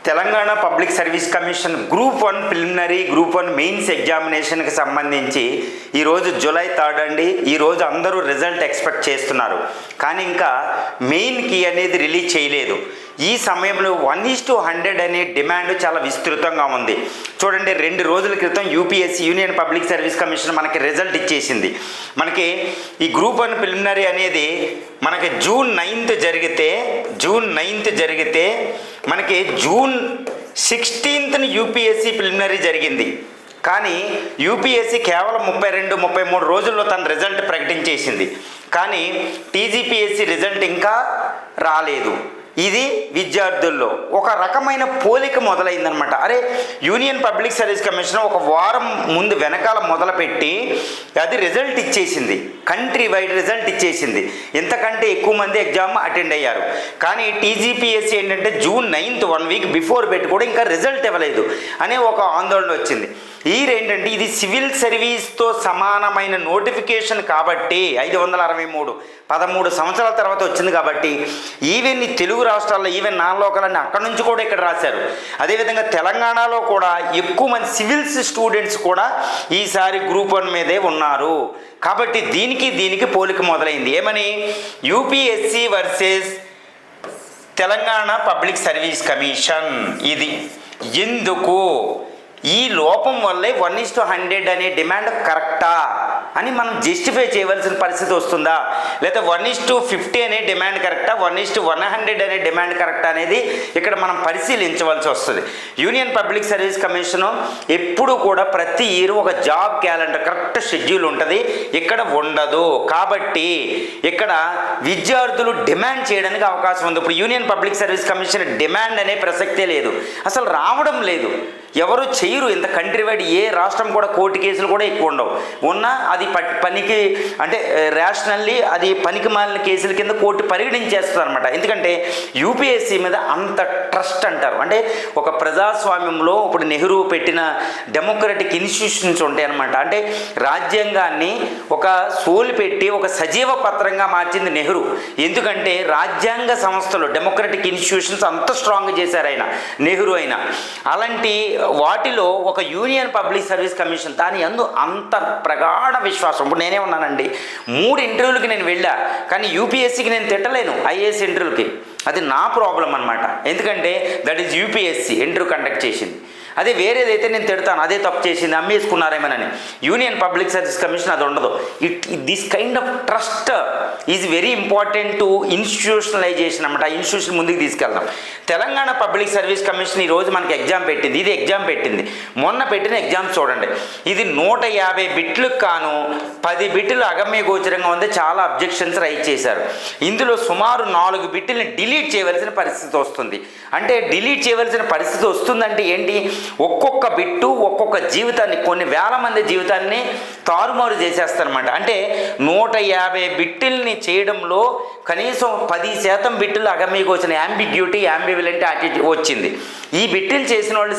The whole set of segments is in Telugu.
Telangana public service commission group 1 preliminary group 1 mains ఎగ్జామినేషన్కి సంబంధించి ఈరోజు జూలై 3 అండి. ఈరోజు అందరూ రిజల్ట్ ఎక్స్పెక్ట్ చేస్తున్నారు, కానీ ఇంకా మెయిన్ కీ అనేది రిలీజ్ చేయలేదు. ఈ సమయంలో 1:100 అనే డిమాండ్ చాలా విస్తృతంగా ఉంది. చూడండి, 2 రోజుల క్రితం UPSC union public service commission మనకి రిజల్ట్ ఇచ్చేసింది. మనకి ఈ గ్రూప్ 1 ప్రిలిమినరీ అనేది మనకి జూన్ 9th జరిగితే మనకి జూన్ 16th యూపీఎస్సీ ప్రిలిమినరీ జరిగింది. కానీ యూపీఎస్సీ కేవలం 32-33 రోజుల్లో తన రిజల్ట్ ప్రకటించేసింది. కానీ టీజీపీఎస్సీ రిజల్ట్ ఇంకా రాలేదు. ఇది విద్యార్థుల్లో ఒక రకమైన పోలిక మొదలైందనమాట. అరే, యూనియన్ పబ్లిక్ సర్వీస్ కమిషన్ ఒక వారం ముందు వెనకాల మొదలుపెట్టి అది రిజల్ట్ ఇచ్చేసింది, కంట్రీ వైడ్ రిజల్ట్ ఇచ్చేసింది. ఇంతకంటే ఎక్కువ మంది ఎగ్జామ్ అటెండ్ అయ్యారు. కానీ టీజీపీఎస్సీ ఏంటంటే జూన్ 9th 1 వీక్ బిఫోర్ పెట్టి కూడా ఇంకా రిజల్ట్ ఇవ్వలేదు అనే ఒక ఆందోళన వచ్చింది. ఏంటంటే ఇది సివిల్ సర్వీస్తో సమానమైన నోటిఫికేషన్ కాబట్టి 563 13 సంవత్సరాల తర్వాత వచ్చింది కాబట్టి ఈవెన్ ఈ తెలుగు రాష్ట్రాల్లో ఈవెన్ నాన్ లోకల్ అని అక్కడి నుంచి కూడా ఇక్కడ రాశారు. అదేవిధంగా తెలంగాణలో కూడా ఎక్కువ మంది సివిల్స్ స్టూడెంట్స్ కూడా ఈసారి గ్రూప్ 1 మీదే ఉన్నారు. కాబట్టి దీనికి పోలిక మొదలైంది. ఏమని? UPSC versus Telangana public service commission. ఇది ఎందుకు? ఈ లోపం వల్లే 1:100 అనే డిమాండ్ కరెక్టా అని మనం జస్టిఫై చేయవలసిన పరిస్థితి వస్తుందా, లేదా 1:50 అనే డిమాండ్ కరెక్టా, 1:100 అనే డిమాండ్ కరెక్టా అనేది ఇక్కడ మనం పరిశీలించవలసి వస్తుంది. యూనియన్ పబ్లిక్ సర్వీస్ కమిషను ఎప్పుడు కూడా ప్రతి ఇయర్ ఒక జాబ్ క్యాలెండర్ కరెక్ట్ షెడ్యూల్ ఉంటుంది, ఇక్కడ ఉండదు. కాబట్టి ఇక్కడ విద్యార్థులు డిమాండ్ చేయడానికి అవకాశం ఉంది. ఇప్పుడు union public service commission demand అనే ప్రసక్తే లేదు, అసలు రావడం లేదు, ఎవరు చేయరు. ఇంత కంట్రీ వైడ్ ఏ రాష్ట్రం కూడా కోర్టు కేసులు కూడా ఎక్కువ ఉండవు. ఉన్నా అది పనికి అంటే రేషనల్లీ అది పనికి మాలిన కేసుల కింద కోర్టు పరిగణించేస్తుంది అనమాట. ఎందుకంటే యూపీఎస్సీ మీద అంత ట్రస్ట్ అంటారు. అంటే ఒక ప్రజాస్వామ్యంలో ఇప్పుడు నెహ్రూ పెట్టిన డెమోక్రటిక్ ఇన్స్టిట్యూషన్స్ ఉంటాయి అనమాట. అంటే రాజ్యాంగాన్ని ఒక సోలు పెట్టి ఒక సజీవ పత్రంగా మార్చింది నెహ్రూ. ఎందుకంటే రాజ్యాంగ సంస్థలు డెమోక్రటిక్ ఇన్స్టిట్యూషన్స్ అంత స్ట్రాంగ్ చేశారు ఆయన, నెహ్రూ అయినా. అలాంటి వాటిలో ఒక యూనియన్ పబ్లిక్ సర్వీస్ కమిషన్ దాని అందు అంత ప్రగాఢ విశ్వాసం. ఇప్పుడు నేనే ఉన్నానండి, 3 ఇంటర్వ్యూలకి నేను వెళ్ళా, కానీ యూపీఎస్సీకి నేను తిట్టలేను. ఐఏఎస్ ఇంటర్వ్యూకి అది నా ప్రాబ్లం అనమాట. ఎందుకంటే that is UPSC interview conduct చేసింది. అదే వేరేదైతే నేను తిడతాను, అదే తప్పు చేసింది, అమ్మేసుకున్నారేమోనని. యూనియన్ పబ్లిక్ సర్వీస్ కమిషన్ అది ఉండదు. This kind of trust is very important to institutionalisation అనమాట. ఆ ఇన్స్టిట్యూషన్ ముందుకు తీసుకెళ్దాం. తెలంగాణ పబ్లిక్ సర్వీస్ కమిషన్ ఈరోజు మనకి ఎగ్జామ్ పెట్టింది. ఇది ఎగ్జామ్ పెట్టింది, మొన్న పెట్టిన ఎగ్జామ్స్ చూడండి. ఇది 150 బిట్లకు కాను 10 బిట్లు అగమ్య గోచరంగా ఉంది. చాలా అబ్జెక్షన్స్ రైజ్ చేశారు. ఇందులో సుమారు 4 బిట్లని డిలీట్ చేయవలసిన పరిస్థితి వస్తుంది. అంటే డిలీట్ చేయవలసిన పరిస్థితి వస్తుందంటే ఏంటి? ఒక్కొక్క బిట్టు ఒక్కొక్క జీవితాన్ని, కొన్ని వేల మంది జీవితాన్ని తారుమారు చేసేస్తారనమాట. అంటే 150 బిట్టుల్ని చేయడంలో కనీసం 10% బిట్టులు అగమ్యకు వచ్చిన యాంబిగ్యూటీ, యాంబివలెంట్ యాటిట్యూడ్ వచ్చింది. ఈ బిట్టులు చేసిన వాళ్ళు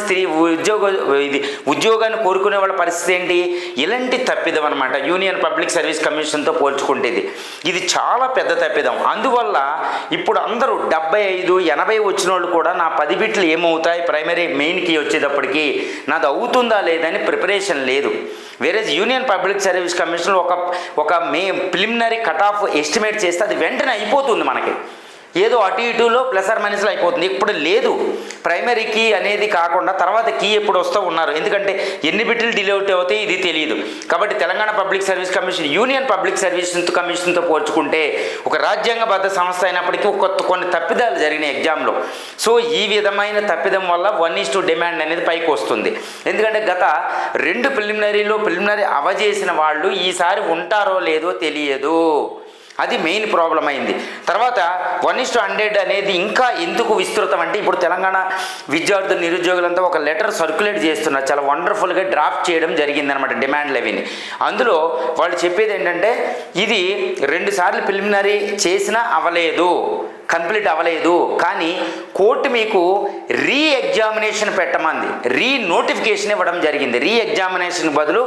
ఉద్యోగాన్ని కోరుకునే వాళ్ళ పరిస్థితి ఏంటి? ఇలాంటి తప్పిదం అనమాట. యూనియన్ పబ్లిక్ సర్వీస్ కమిషన్తో పోల్చుకుంటేది ఇది చాలా పెద్ద తప్పిదం. అందువల్ల ఇప్పుడు అందరూ 75-80 వచ్చిన వాళ్ళు కూడా నా 10 బిట్లు ఏమవుతాయి ప్రైమరీ మెయిన్కి వచ్చేటప్పటికి నాది అవుతుందా లేదని ప్రిపరేషన్ లేదు. వేరే యూనియన్ పబ్లిక్ సర్వీస్ కమిషన్ ఒక ప్రిలిమినరీ కట్ ఆఫ్ ఎస్టిమేట్ చేస్తే అది వెంటనే అయిపోతుంది. మనకి ఏదో అటు ఇటులో ప్లస్ ఆర్ మైనస్లో అయిపోతుంది. ఇప్పుడు లేదు. ప్రైమరీ కీ అనేది కాకుండా తర్వాత కీ ఎప్పుడు వస్తూ ఉన్నారు. ఎందుకంటే ఎన్ని బిట్లు డిలీట్ అవుతాయి ఇది తెలియదు. కాబట్టి Telangana public service commission union public service కమిషన్తో పోల్చుకుంటే ఒక రాజ్యాంగబద్ధ సంస్థ అయినప్పటికీ కొన్ని తప్పిదాలు జరిగినాయి ఎగ్జామ్లో. సో ఈ విధమైన తప్పిదం వల్ల 1:2 డిమాండ్ అనేది పైకి వస్తుంది. ఎందుకంటే గత 2 ప్రిలిమినరీ అవజేసిన వాళ్ళు ఈసారి ఉంటారో లేదో తెలియదు. అది మెయిన్ ప్రాబ్లం అయింది. తర్వాత 1:100 అనేది ఇంకా ఎందుకు విస్తృతం అంటే, ఇప్పుడు తెలంగాణ విద్యార్థులు నిరుద్యోగులంతా ఒక లెటర్ సర్క్యులేట్ చేస్తున్నారు. చాలా వండర్ఫుల్గా డ్రాఫ్ట్ చేయడం జరిగిందనమాట డిమాండ్ లెవీని. అందులో వాళ్ళు చెప్పేది ఏంటంటే, ఇది 2 సార్లు ప్రిలిమినరీ చేసినా అవ్వలేదు, కంప్లీట్ అవ్వలేదు, కానీ కోర్టు మీకు రీ ఎగ్జామినేషన్ పెట్టమంది, రీ నోటిఫికేషన్ ఇవ్వడం జరిగింది. రీ ఎగ్జామినేషన్ బదులు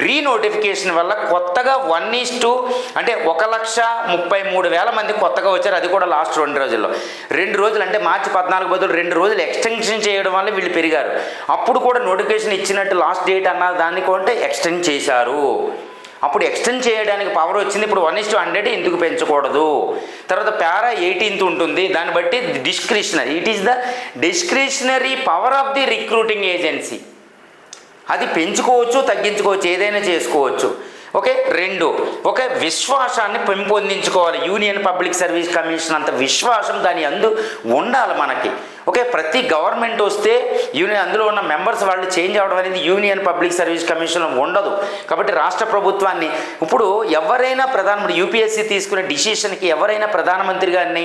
రీ నోటిఫికేషన్ వల్ల కొత్తగా 1:2 అంటే 1,33,000 మంది కొత్తగా వచ్చారు. అది కూడా లాస్ట్ 2 రోజుల్లో. 2 రోజులు అంటే మార్చి 14 బదులు 2 రోజులు ఎక్స్టెన్షన్ చేయడం వల్ల వీళ్ళు పెరిగారు. అప్పుడు కూడా నోటిఫికేషన్ ఇచ్చినట్టు లాస్ట్ డేట్ అన్న దాన్ని కొంటే ఎక్స్టెండ్ చేశారు. అప్పుడు ఎక్స్టెండ్ చేయడానికి పవర్ వచ్చింది. ఇప్పుడు 1:100 ఎందుకు పెంచకూడదు? తర్వాత పారా 18 ఉంటుంది. దాన్ని బట్టి discretionary, it is the discretionary power of the recruiting agency. అది పెంచుకోవచ్చు, తగ్గించుకోవచ్చు, ఏదైనా చేసుకోవచ్చు. ఓకే. 2, ఒక విశ్వాసాన్ని పెంపొందించుకోవాలి. యూనియన్ పబ్లిక్ సర్వీస్ కమిషన్ అంత విశ్వాసం దాని అందు ఉండాలి మనకి. ఓకే. ప్రతి గవర్నమెంట్ వస్తే అందులో ఉన్న మెంబర్స్ వాళ్ళు చేంజ్ అవ్వడం అనేది యూనియన్ పబ్లిక్ సర్వీస్ కమిషన్లో ఉండదు. కాబట్టి రాష్ట్ర ప్రభుత్వాన్ని ఇప్పుడు ఎవరైనా ప్రధానమంత్రి యూపీఎస్సీ తీసుకునే డిసిషన్కి ఎవరైనా ప్రధానమంత్రి గారిని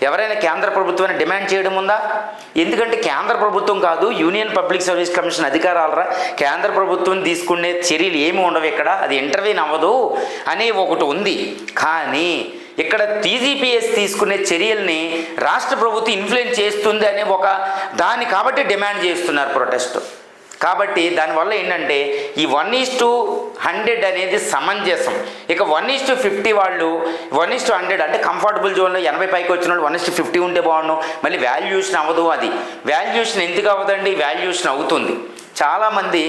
ఎవరైనా కేంద్ర ప్రభుత్వాన్ని డిమాండ్ చేయడం ఉందా? ఎందుకంటే కేంద్ర ప్రభుత్వం కాదు, యూనియన్ పబ్లిక్ సర్వీస్ కమిషన్ అధికారాలరా. కేంద్ర ప్రభుత్వం తీసుకునే చర్యలు ఏమి ఉండవు ఇక్కడ, అది ఇంటర్వ్యూన్ అవ్వదు అనే ఒకటి ఉంది. కానీ ఇక్కడ టీజీపీఎస్ తీసుకునే చర్యల్ని రాష్ట్ర ప్రభుత్వం ఇన్ఫ్లుయెన్స్ చేస్తుంది అనే ఒక దాన్ని కాబట్టి డిమాండ్ చేస్తున్నారు ప్రొటెస్ట్. కాబట్టి దానివల్ల ఏంటంటే ఈ 1:100 అనేది సమంజసం. ఇక 1:50 వాళ్ళు 1:100 అంటే కంఫర్టబుల్ జోన్లో 80 పైకి వచ్చిన వాళ్ళు 1:50 ఉంటే బాగుండు. మళ్ళీ వాల్యుయేషన్ అవ్వదు. అది వాల్యుయేషన్ ఎందుకు అవ్వదండి? వాల్యుయేషన్ అవుతుంది. చాలామంది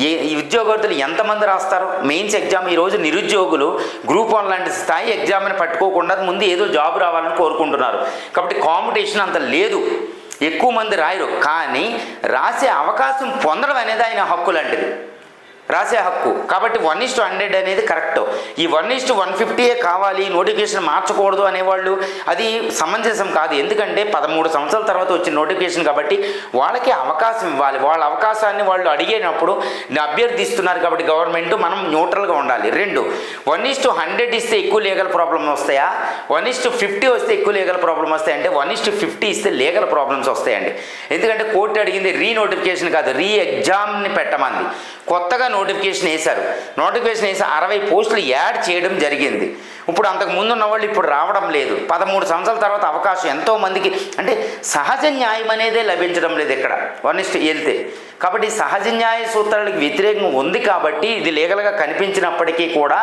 ఈ ఉద్యోగార్థులు ఎంతమంది రాస్తారు మెయిన్స్ ఎగ్జామ్? ఈరోజు నిరుద్యోగులు గ్రూప్ 1 లాంటి స్థాయి ఎగ్జామ్ని పట్టుకోకుండా ముందు ఏదో జాబ్ రావాలని కోరుకుంటున్నారు. కాబట్టి కాంపిటీషన్ అంత లేదు, ఎక్కువ మంది రాయరు. కానీ రాసే అవకాశం పొందడం అనేది ఆయన హక్కు లాంటిది, రాసే హక్కు. కాబట్టి 1:100 అనేది కరెక్ట్. ఈ 1:150 కావాలి, నోటిఫికేషన్ మార్చకూడదు అనేవాళ్ళు అది సమంజసం కాదు. ఎందుకంటే 13 సంవత్సరాల తర్వాత వచ్చిన నోటిఫికేషన్ కాబట్టి వాళ్ళకి అవకాశం ఇవ్వాలి. వాళ్ళ అవకాశాన్ని వాళ్ళు అడిగేటప్పుడు అభ్యర్థిస్తున్నారు కాబట్టి గవర్నమెంట్ మనం న్యూట్రల్గా ఉండాలి. 2, 1:100 ఇస్తే ఎక్కువ లీగల్ ప్రాబ్లమ్స్ వస్తాయా? 1:50 వస్తే ఎక్కువ లీగల్ ప్రాబ్లమ్ వస్తాయంటే 1:50 ఇస్తే లీగల్ ప్రాబ్లమ్స్ వస్తాయండి. ఎందుకంటే కోర్టు అడిగింది రీ నోటిఫికేషన్ కాదు, రీ ఎగ్జామ్ని పెట్టమంది. కొత్తగా నోటిఫికేషన్ వేశారు. నోటిఫికేషన్ వేసి 60 పోస్టులు యాడ్ చేయడం జరిగింది. ఇప్పుడు అంతకు ముందు ఉన్న వాళ్ళు ఇప్పుడు రావడం లేదు. 13 సంవత్సరాల తర్వాత అవకాశం ఎంతోమందికి అంటే సహజ న్యాయం అనేదే లభించడం లేదు ఇక్కడ 1:1 వెళ్తే. కాబట్టి సహజ న్యాయ సూత్రాలకు వ్యతిరేకంగా ఉంది కాబట్టి ఇది లీగల్గా కనిపించినప్పటికీ కూడా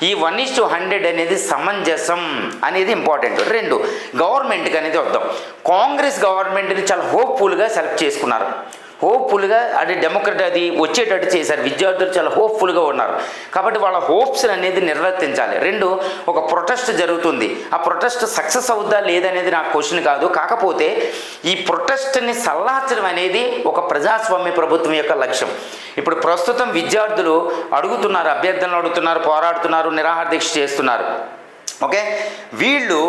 ఈ 1:100 అనేది సమంజసం అనేది ఇంపార్టెంట్. 2, గవర్నమెంట్కి అనేది వద్దాం. కాంగ్రెస్ గవర్నమెంట్ని చాలా హోప్ఫుల్గా సెలెక్ట్ చేసుకున్నారు. హోప్ఫుల్గా అది డెమోక్రట్ అది వచ్చేటట్టు చేశారు. విద్యార్థులు చాలా హోప్ఫుల్గా ఉన్నారు. కాబట్టి వాళ్ళ హోప్స్ అనేది నిర్వర్తించాలి. 2, ఒక ప్రొటెస్ట్ జరుగుతుంది. ఆ ప్రొటెస్ట్ సక్సెస్ అవుద్దా లేదనేది నాకు క్వశ్చన్ కాదు. కాకపోతే ఈ ప్రొటెస్ట్ని సల్లార్చడం అనేది ఒక ప్రజాస్వామ్య ప్రభుత్వం యొక్క లక్ష్యం. ఇప్పుడు ప్రస్తుతం విద్యార్థులు అడుగుతున్నారు, అభ్యర్థనలు అడుగుతున్నారు, పోరాడుతున్నారు, నిరాహార దీక్ష చేస్తున్నారు. ఓకే. వీళ్ళు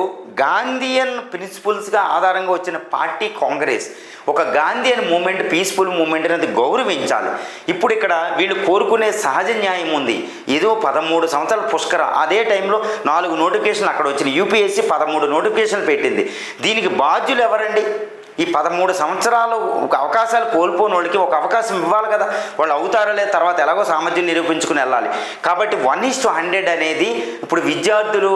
గాంధీయన్ ప్రిన్సిపల్స్గా ఆధారంగా వచ్చిన పార్టీ కాంగ్రెస్. ఒక గాంధీయన్ మూమెంట్, పీస్ఫుల్ మూమెంట్ అనేది గౌరవించాలి. ఇప్పుడు ఇక్కడ వీళ్ళు కోరుకునే సహజ న్యాయం ఉంది. ఏదో 13 సంవత్సరాల పుష్కర అదే టైంలో 4 నోటిఫికేషన్లు అక్కడ వచ్చినాయి. యూపీఎస్సీ 13 నోటిఫికేషన్లు పెట్టింది. దీనికి బాధ్యులు ఎవరండి? ఈ 13 సంవత్సరాలు ఒక అవకాశాలు కోల్పోని వాళ్ళకి ఒక అవకాశం ఇవ్వాలి కదా. వాళ్ళు అవుతారో లేదు తర్వాత ఎలాగో సామర్థ్యం నిరూపించుకుని వెళ్ళాలి. కాబట్టి 1:100 అనేది ఇప్పుడు విద్యార్థులు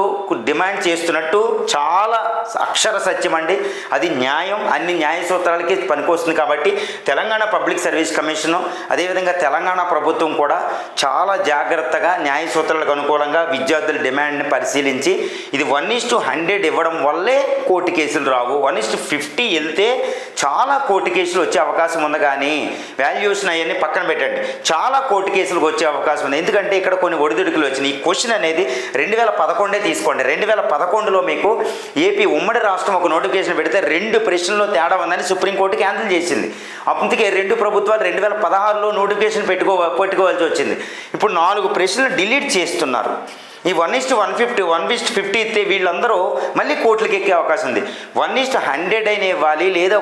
డిమాండ్ చేస్తున్నట్టు చాలా అక్షర సత్యం అండి. అది న్యాయం, అన్ని న్యాయ సూత్రాలకి పనికొస్తుంది. కాబట్టి తెలంగాణ పబ్లిక్ సర్వీస్ కమిషను అదేవిధంగా తెలంగాణ ప్రభుత్వం కూడా చాలా జాగ్రత్తగా న్యాయ సూత్రాలకు అనుకూలంగా విద్యార్థుల డిమాండ్ని పరిశీలించి ఇది 1:100 ఇవ్వడం వల్లే కోర్టు కేసులు రావు. 1:50 వెళ్తే చాలా కోర్టు కేసులు వచ్చే అవకాశం ఉంది. కానీ వాల్యుయేషన్ అవన్నీ పక్కన పెట్టండి, చాలా కోర్టు కేసులకు వచ్చే అవకాశం ఉంది. ఎందుకంటే ఇక్కడ కొన్ని ఒడిదుడుకులు వచ్చినాయి. ఈ క్వశ్చన్ అనేది 2011 తీసుకోండి. 2011లో మీకు ఏపీ ఉమ్మడి రాష్ట్రం ఒక నోటిఫికేషన్ పెడితే 2 ప్రశ్నల్లో తేడా ఉందని సుప్రీంకోర్టు క్యాన్సిల్ చేసింది. అందుకే 2 ప్రభుత్వాలు 2016లో నోటిఫికేషన్ పెట్టుకోవాల్సి వచ్చింది. ఇప్పుడు 4 ప్రశ్నలు డిలీట్ చేస్తున్నారు. ఈ 1:150 1:50 ఇస్తే వీళ్ళందరూ మళ్ళీ కోట్లకి ఎక్కే అవకాశం ఉంది. 1:100 అయినా ఇవ్వాలి, లేదా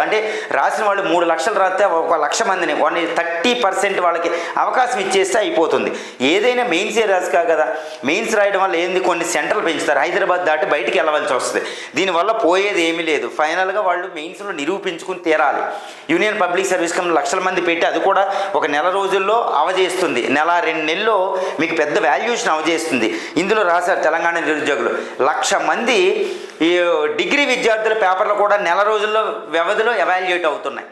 అంటే రాసిన వాళ్ళు 3 లక్షలు రాస్తే 1 లక్ష మందిని 30% వాళ్ళకి అవకాశం ఇచ్చేస్తే అయిపోతుంది. ఏదైనా మెయిన్సే రాసుకా కదా. మెయిన్స్ రాయడం వల్ల ఏంది, కొన్ని సెంటర్లు పెంచుతారు. హైదరాబాద్ దాటి బయటికి వెళ్ళవలసి వస్తుంది. దీనివల్ల పోయేది ఏమీ లేదు. ఫైనల్గా వాళ్ళు మెయిన్స్లో నిరూపించుకుని తీరాలి. యూనియన్ పబ్లిక్ సర్వీస్ కమిషన్ లక్షల మంది పెట్టి అది కూడా ఒక నెల రోజుల్లో అవజేస్తుంది. 1-2 నెలల్లో మీకు పెద్ద వాల్యుయేషన్ అవజేస్తుంది. వచ్చింది. ఇందులో రాశారు తెలంగాణ నిరుద్యోగులు 1,00,000 మంది ఈ డిగ్రీ విద్యార్థుల పేపర్లు కూడా నెల రోజుల్లో వ్యవధిలో ఎవాల్యుయేట్ అవుతున్నాయి.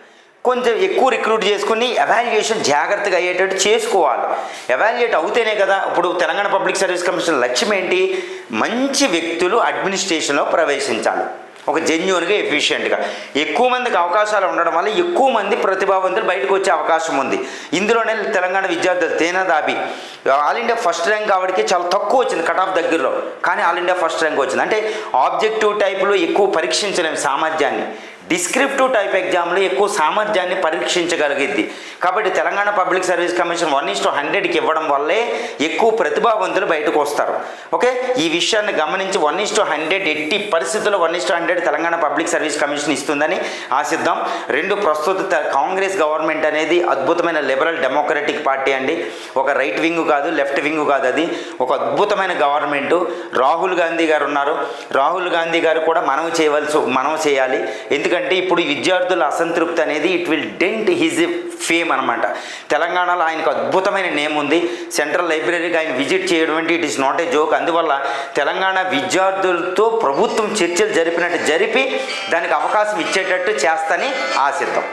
కొంచెం ఎక్కువ రిక్రూట్ చేసుకుని ఎవాల్యుయేషన్ జాగ్రత్తగా అయ్యేటట్టు చేసుకోవాలి. ఎవాల్యుయేట్ అవుతేనే కదా. ఇప్పుడు తెలంగాణ పబ్లిక్ సర్వీస్ కమిషన్ లక్ష్యం ఏంటి? మంచి వ్యక్తులు అడ్మినిస్ట్రేషన్లో ప్రవేశించాలి, ఒక జెన్యూన్గా ఎఫిషియెంట్గా. ఎక్కువ మందికి అవకాశాలు ఉండడం వల్ల ఎక్కువ మంది ప్రతిభావంతులు బయటకు వచ్చే అవకాశం ఉంది. ఇందులోనే తెలంగాణ విద్యార్థులు తేనదాబి ఆల్ ఇండియా ఫస్ట్ ర్యాంక్ ఆవిడకి చాలా తక్కువ వచ్చింది, కట్ ఆఫ్ దగ్గరలో, కానీ ఆల్ ఇండియా ఫస్ట్ ర్యాంక్ వచ్చింది. అంటే ఆబ్జెక్టివ్ టైపులో ఎక్కువ పరీక్షించలేము సామర్థ్యాన్ని, డిస్క్రిప్టివ్ టైప్ ఎగ్జామ్లో ఎక్కువ సామర్థ్యాన్ని పరీక్షించగలిగిద్ది. కాబట్టి తెలంగాణ పబ్లిక్ సర్వీస్ కమిషన్ 1:100కి ఇవ్వడం వల్లే ఎక్కువ ప్రతిభావంతులు బయటకు వస్తారు. ఓకే, ఈ విషయాన్ని గమనించి 1:100 ఎట్టి పరిస్థితుల్లో 1:100 తెలంగాణ పబ్లిక్ సర్వీస్ కమిషన్ ఇస్తుందని ఆశిద్దాం. ప్రస్తుత కాంగ్రెస్ గవర్నమెంట్ అనేది అద్భుతమైన లిబరల్ డెమోక్రటిక్ పార్టీ అండి. ఒక రైట్ వింగ్ కాదు, లెఫ్ట్ వింగ్ కాదు, అది ఒక అద్భుతమైన గవర్నమెంటు. రాహుల్ గాంధీ గారు ఉన్నారు. రాహుల్ గాంధీ గారు కూడా మనం చేయాలి. ఎందుకంటే ఇప్పుడు విద్యార్థుల అసంతృప్తి అనేది it will dent his fame అనమాట. తెలంగాణలో ఆయనకు అద్భుతమైన నేమ్ ఉంది. సెంట్రల్ లైబ్రరీకి ఆయన విజిట్ చేయడం అంటే it is not a joke. అందువల్ల తెలంగాణ విద్యార్థులతో ప్రభుత్వం చర్చలు జరిపి దానికి అవకాశం ఇచ్చేటట్టు చేస్తని ఆశిద్దాం.